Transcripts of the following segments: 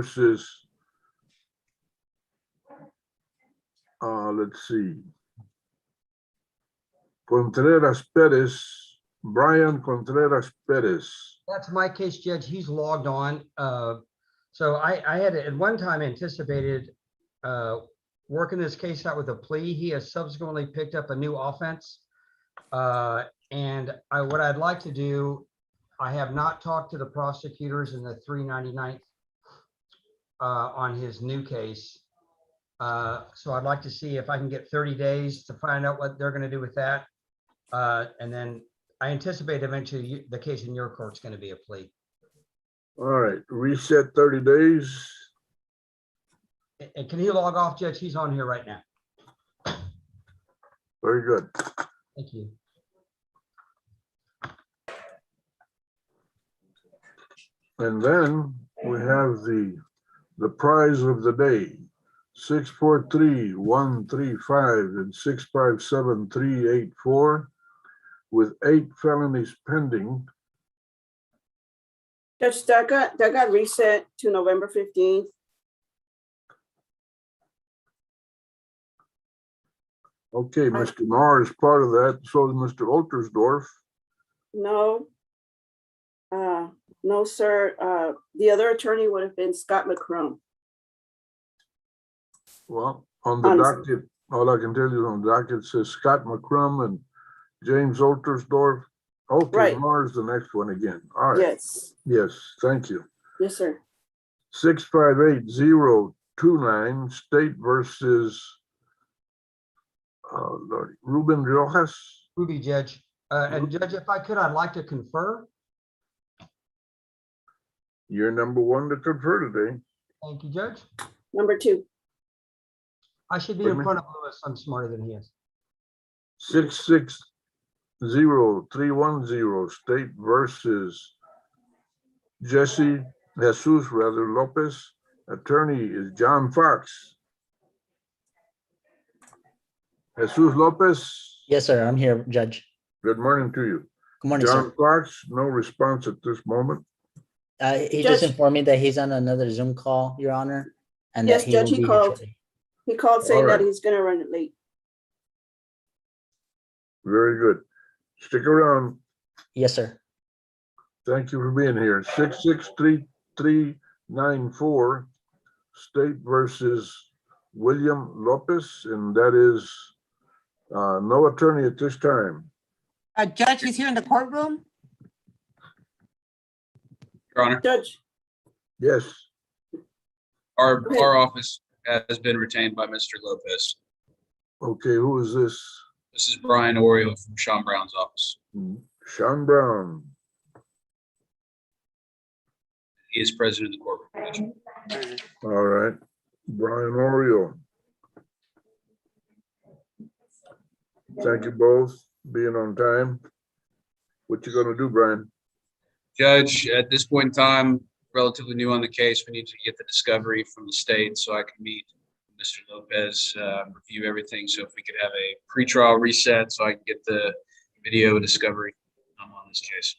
versus, let's see, Contreras Perez, Brian Contreras Perez. That's my case, Judge. He's logged on. So I had at one time anticipated working this case out with a plea. He has subsequently picked up a new offense. And what I'd like to do, I have not talked to the prosecutors in the 399th on his new case. So I'd like to see if I can get 30 days to find out what they're going to do with that. And then I anticipate eventually the case in your court is going to be a plea. All right, reset 30 days. And can he log off, Judge? He's on here right now. Very good. Thank you. And then we have the prize of the day, 643-135 and 657-384 with 8 felonies pending. Judge, that got reset to November 15th. Okay, Mr. Marr is part of that. So is Mr. Oltersdorf. No. No, sir. The other attorney would have been Scott McCrum. Well, on the docket, all I can tell you on the docket says Scott McCrum and James Oltersdorf. Okay, Right. Marr is the next one again. All right. Yes. Yes, thank you. Yes, sir. 658-029, State versus Lord, Ruben Rojas. Ruby, Judge. And Judge, if I could, I'd like to confer. You're number one to confer today. Thank you, Judge. Number 2. I should be Wait a in minute. front of Lewis. I'm smarter than he is. 660-310, State versus Jesus Lopez. Attorney is John Fox. Jesus Lopez. Yes, sir. I'm here, Judge. Good morning to you. Good morning, John sir. Fox, no response at this moment. He just Judge. informed me that he's on another Zoom call, Your Honor, and Yes, that he Judge, will he be here called. shortly. He called saying All that right. he's going to run it late. Very good. Stick around. Yes, sir. Thank you for being here. 663-394, State versus William Lopez, and that is no attorney at this time. Judge, he's here in the courtroom. Your Honor, Judge, Yes, our office has been retained by Mr. Lopez. okay, who is this? This is Brian Oriole from Sean Brown's office. Sean Brown. He is president of the courtroom. All right, Brian Oriole. Thank you both being on time. What you gonna do, Brian? Judge, at this point in time, relatively new on the case, we need to get the discovery from the state so I can meet Mr. Lopez, review everything. So if we could have a pretrial reset so I can get the video discovery on this case.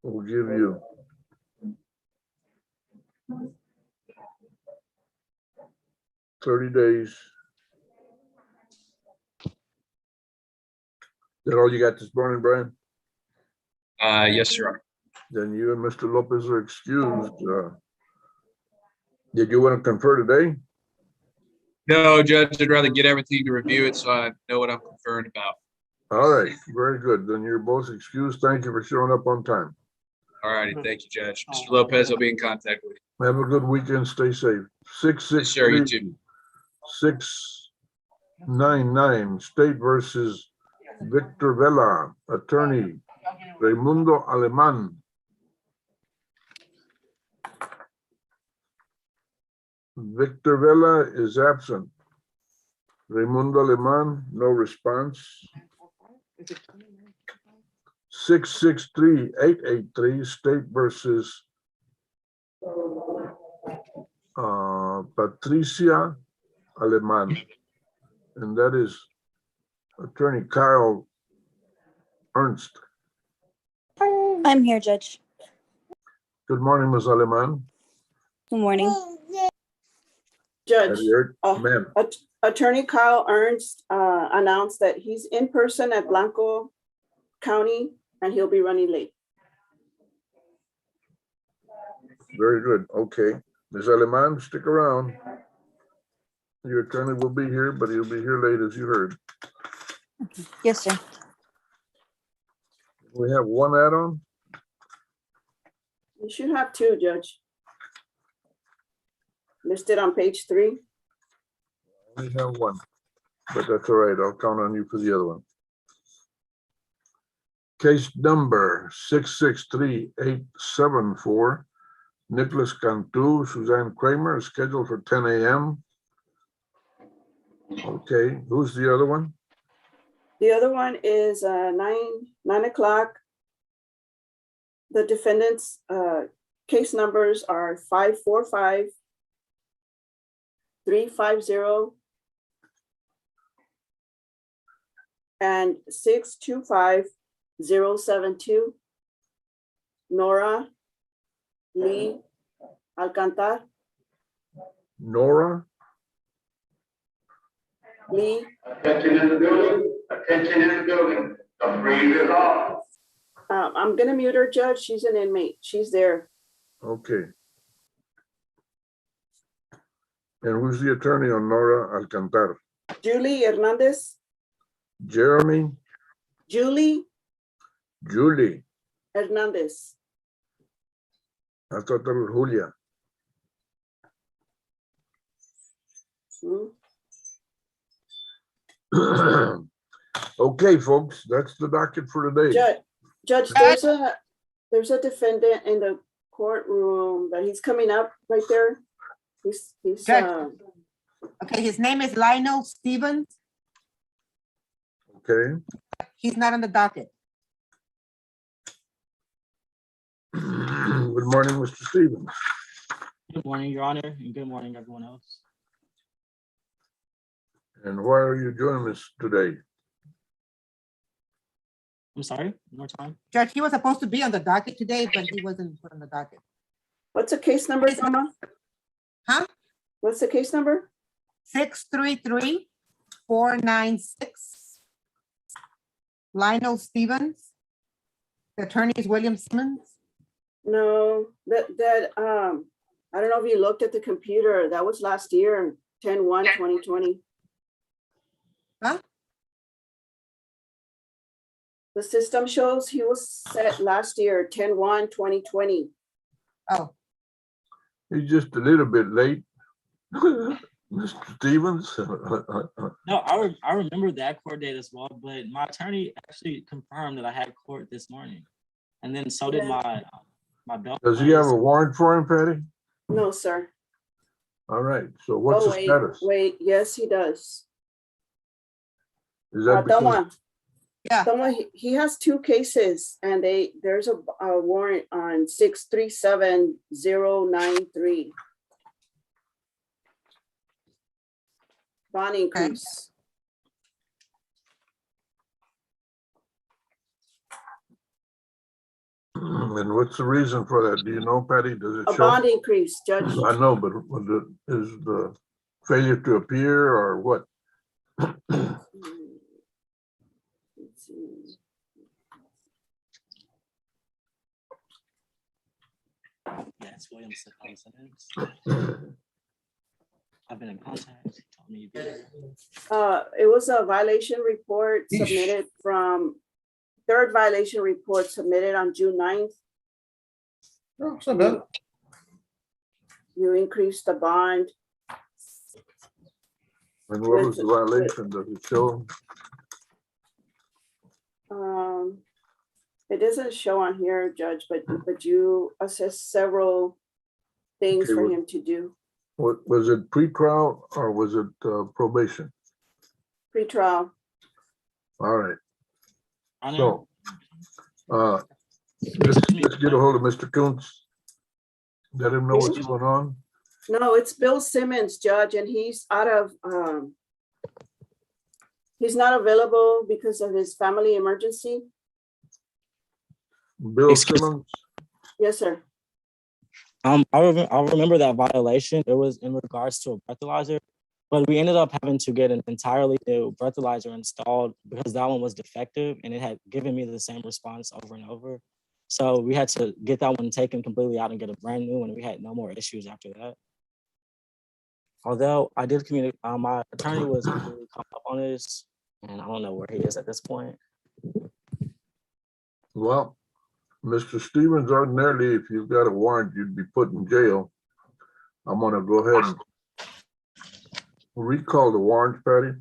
We'll give you 30 days. Is that all you got this morning, Brian? Yes, Your Honor. Then you and Mr. Lopez are excused. Did you want to confer today? No, Judge, I'd rather get everything to review it so I know what I'm conferring about. All right, very good. Then you're both excused. Thank you for showing up on time. All righty, thank you, Judge. Mr. Lopez, I'll be in contact with you. Have a good weekend. Stay safe. Yes, sir, you 663-699, State versus Victor Vela, attorney Raimundo Aleman. Victor Vela is absent. Raimundo Aleman, no response. 663-883, State versus Patricia Aleman, and that is attorney Kyle Ernst. I'm here, Judge. Good morning, Ms. Aleman. Good morning. Judge, Ma'am, Attorney Kyle Ernst announced that he's in person at Blanco County and he'll be running late. very good. Okay. Ms. Aleman, stick around. Your attorney will be here, but he'll be here late, as you heard. Yes, sir. We have one add-on. You should have two, Judge. Listed on page 3. We have one, but that's all right. I'll count on you for the other one. Case number 663874, Nicholas Cantu, Suzanne Kramer, is scheduled for 10 a.m. Okay, who's the other one? The other one is 9 o'clock. The defendant's case numbers are 545, 350, and 625072. Nora Lee Alcantar, Nora? Lee. Attention in the building, attention in the building, the freeze is off. I'm gonna mute her, Judge. She's an inmate. She's there. Okay. And who's the attorney on Nora Alcantar? Julie Hernandez, Jeremy? Julie Julie? Hernandez. I thought that was Julia. Hmm. Okay, folks, that's the docket for today. Judge, there's a defendant in the courtroom that he's coming up right there. He's Judge. Okay, his name is Lionel Stevens. Okay. He's not on the docket. Good morning, Mr. Stevens. Good morning, Your Honor, and good morning, everyone else. And why are you joining us today? I'm sorry, one more time. Judge, he was supposed to be on the docket today, but he wasn't put on the docket. What's the case number, Grandma? Huh? What's the case number? 633496. Lionel Stevens. The attorney is William Simmons. No, I don't know if you looked at the computer. That was last year, 10/1/2020. Huh? The system shows he was set last year, 10/1/2020. Oh, He's just a little bit late. Mr. Stevens. No, I remember that court date as well, but my attorney actually confirmed that I had court this morning. And then so did Yeah. my belt. Does he have a warrant for him, Patty? No, sir. All right, so what's Oh, the status? wait, yes, he does. Is that because, Toma, yeah. Toma, he has 2 cases and there's a warrant on 637093. Bond increase. and what's the reason for that? Do you know, Patty? Does it A show? bond increase, Judge. I know, but is the failure to appear or what? Let's see. Yes, William Simmons. I've been in contact. He told me. It was a violation report submitted from, third violation report submitted on June 9th. No, it's not bad. You increased the bond. And what was the violation? Does it show? It doesn't show on here, Judge, but you assessed several things Okay, for well- him to do. What, was it pre-trial or was it probation? Pre-trial. All right, Honor, so let's get a hold of Mr. Kuntz. Let him know what's going on. No, it's Bill Simmons, Judge, and he's out of, he's not available because of his family emergency. Bill Excuse- Simmons, Yes, sir. I remember that violation. It was in regards to a breathalyzer, but we ended up having to get an entirely new breathalyzer installed because that one was defective and it had given me the same response over and over. So we had to get that one taken completely out and get a brand new one. And we had no more issues after that. Although I did communicate, my attorney was completely caught up on this, and I don't know where he is at this point. Well, Mr. Stevens, ordinarily, if you've got a warrant, you'd be put in jail. I'm gonna go ahead and recall the warrant, Patty.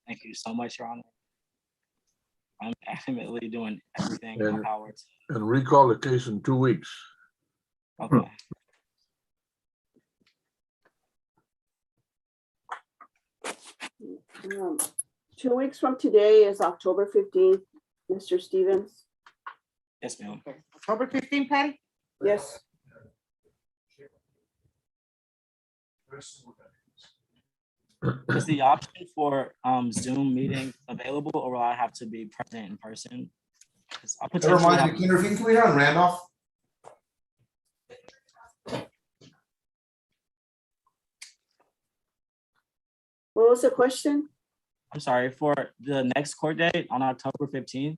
Thank you so much, Your Honor. I'm adamantly doing everything in my And- power to. And recall the case in 2 weeks. Okay. 2 weeks from today is October 15th, Mr. Stevens. Yes, ma'am. Okay. October 15, Patty? Yes, Is the option for Zoom meeting available, or will I have to be present in person? 'Cause I'll Never potentially mind, have- can you put it on Randolph? what was the question? I'm sorry, for the next court date on October 15th,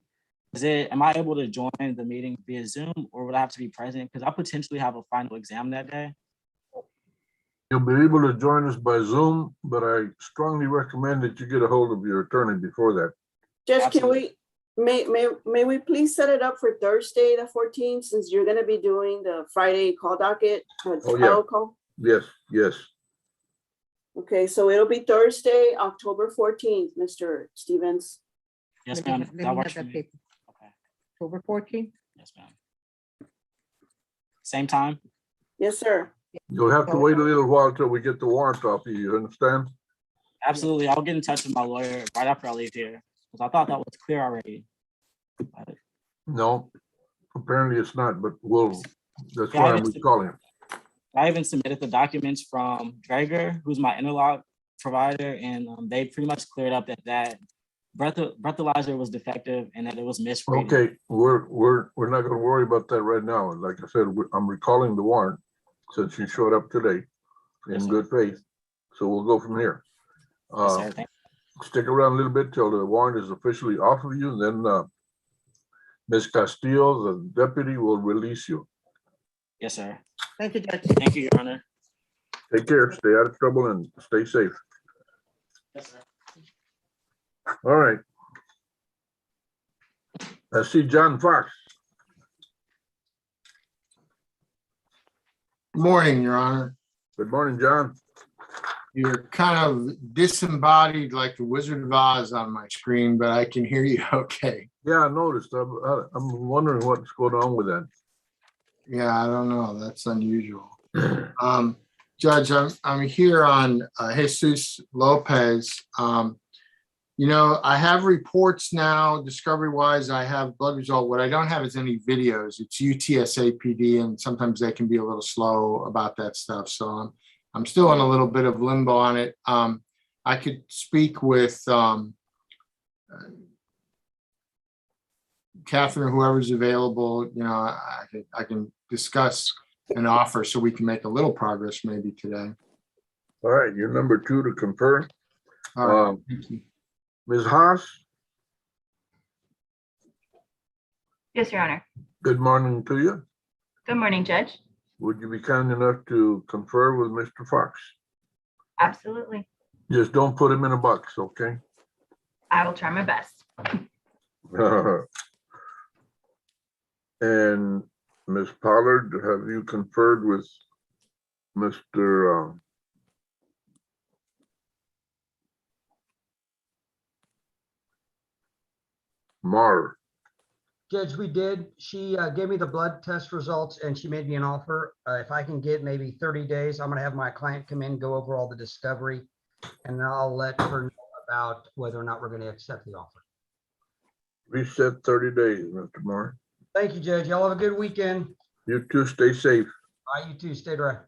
am I able to join the meeting via Zoom, or would I have to be present? Because I potentially have a final exam that day. You'll be able to join us by Zoom, but I strongly recommend that you get a hold of your attorney before that. Judge, can Absolutely. may we please set it up for Thursday, the 14th, since you're gonna be doing the Friday call docket? Oh, yeah. Trial call? Yes, yes. Okay, so it'll be Thursday, October 14th, Mr. Stevens. Yes, Let me ma'am. have- let me That have works for that me. paper. Okay. October 14? Yes, ma'am. Same time? Yes, sir. You'll have to wait a little while till we get the warrant off of you, you understand? Absolutely. I'll get in touch with my lawyer right after I leave here, because I thought that was clear already. But No, apparently it's not, but that's Yeah, why I I'm just- recalling. I even submitted the documents from Drager, who's my interlock provider, and they pretty much cleared up that breathalyzer was defective and that it was misreading. Okay, we're not gonna worry about that right now. Like I said, I'm recalling the warrant since you showed up today Yes, in sir. good faith. So we'll go from here. Yes, sir. Thank Stick around a little bit till the warrant is officially off of you, then Ms. Castillo, the deputy, will release you. Yes, sir. Thank you, Judge. Thank you, Your Honor. Take care, stay out of trouble and stay safe. Yes, sir. All right. I see John Fox. Morning, Your Honor. Good morning, John. You're kind of disembodied like the Wizard of Oz on my screen, but I can hear you okay. Yeah, I noticed. I'm wondering what's going on with that. Yeah, I don't know. That's unusual. Judge, I'm here on Jesus Lopez. I have reports now, discovery-wise, I have blood result. What I don't have is any videos. It's UTSA PD, and sometimes they can be a little slow about that stuff. So I'm still in a little bit of limbo on it. I could speak with Catherine, whoever's available. I can discuss an offer so we can make a little progress maybe today. All right, you're number 2 to confer. All right. Um, Thank you. Ms. Haas, Yes, Your Honor. good morning to you. Good morning, Judge. Would you be kind enough to confer with Mr. Fox? Absolutely. Just don't put him in a box, okay? I will try my best. And Ms. Pollard, have you conferred with Mr. Marr? Judge, we did. She gave me the blood test results and she made me an offer. If I can get maybe 30 days, I'm gonna have my client come in, go over all the discovery, and then I'll let her know about whether or not we're gonna accept the offer. Reset 30 days, Mr. Marr. Thank you, Judge. Y'all have a good weekend. You too, stay safe. Bye, you too. Stay dry.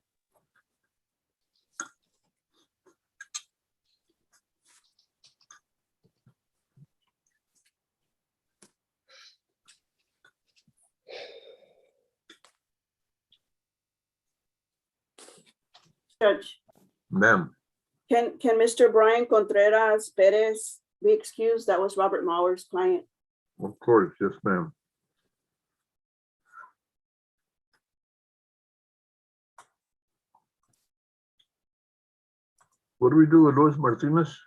Judge, Ma'am, can Mr. Brian Contreras Perez be excused? That was Robert Mauer's client. of course, yes, ma'am. What do we do with Luis Martinez?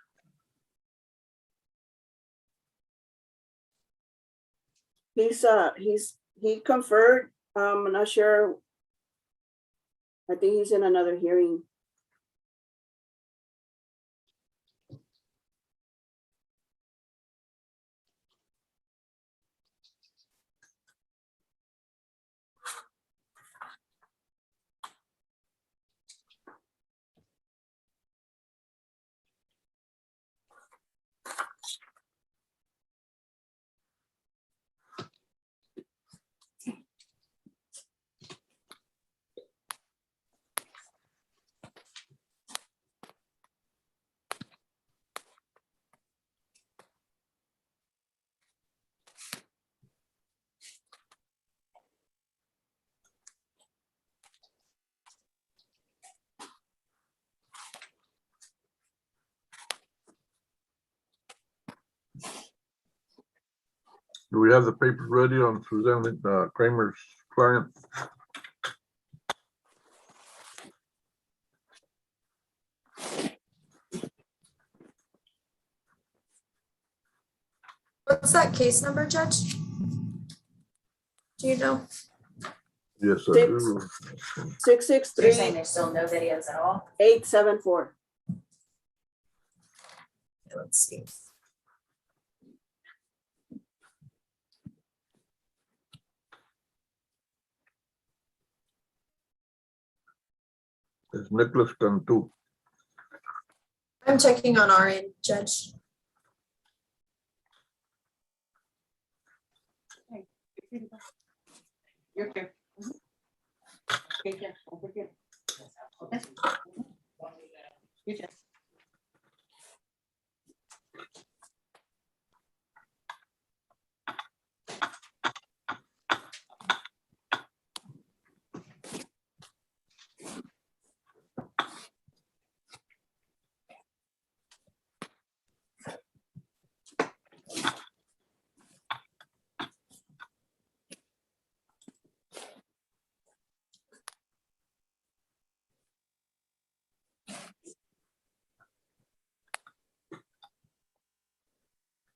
He conferred. I'm not sure. I think he's in another hearing. Do we have the papers ready on Suzanne Kramer's client? What's that case number, Judge? Do you know? Yes, I do. 663 there's still no videos at all? 874. Let's see. It's Nicholas Cantu. I'm checking on our end, Judge. Your turn. Take care. Don't forget. Okay. Your turn.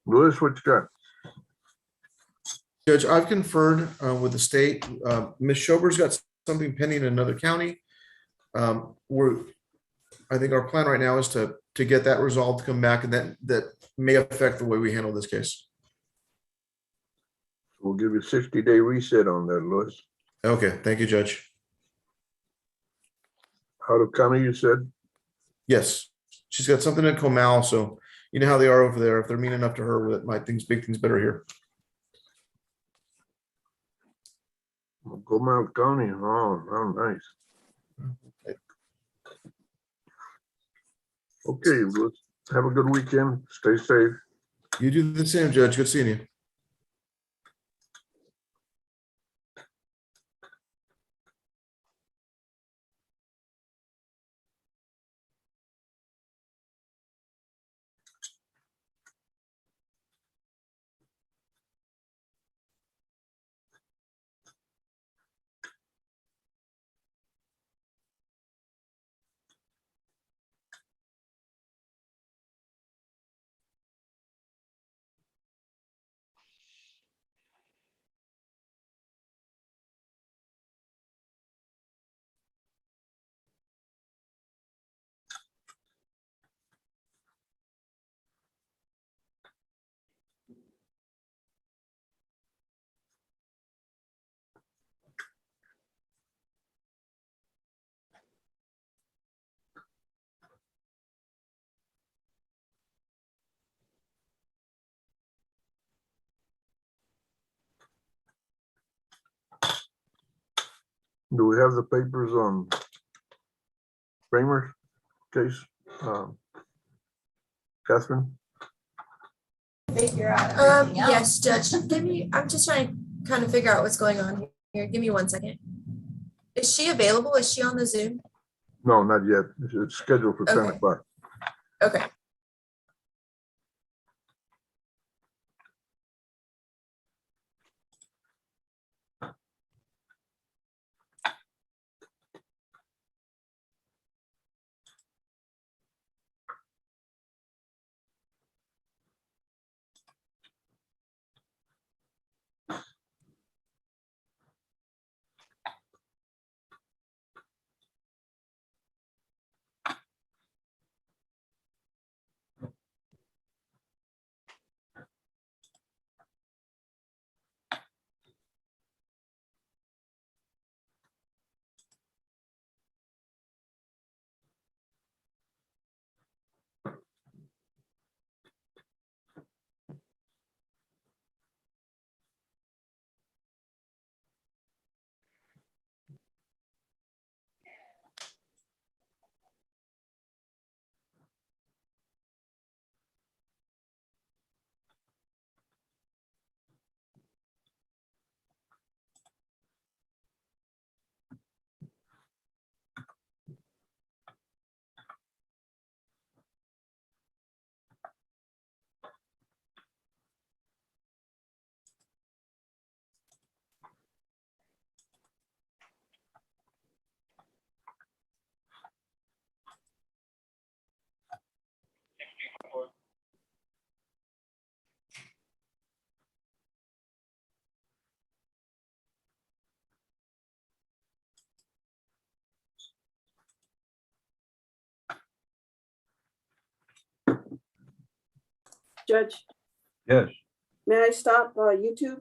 Louis, what you got? Judge, I've conferred with the state. Ms. Schober's got something pending in another county. I think our plan right now is to get that resolved, to come back, and that may affect the way we handle this case. We'll give you a 60-day reset on that, Louis. Okay, thank you, Judge. Out of county, you said? Yes, she's got something in Comal, so you know how they are over there. If they're mean enough to her, that might make things better here. Comal County. Oh, nice. Okay, let's have a good weekend. Stay safe. You do the same, Judge. Good seeing you. Do we have the papers on Kramer's case? Catherine? Yes, Judge. I'm just trying to kind of figure out what's going on here. Give me 1 second. Is she available? Is she on the Zoom? No, not yet. It's scheduled for 10 Okay. o'clock. Okay. Judge, Yes. may I stop YouTube?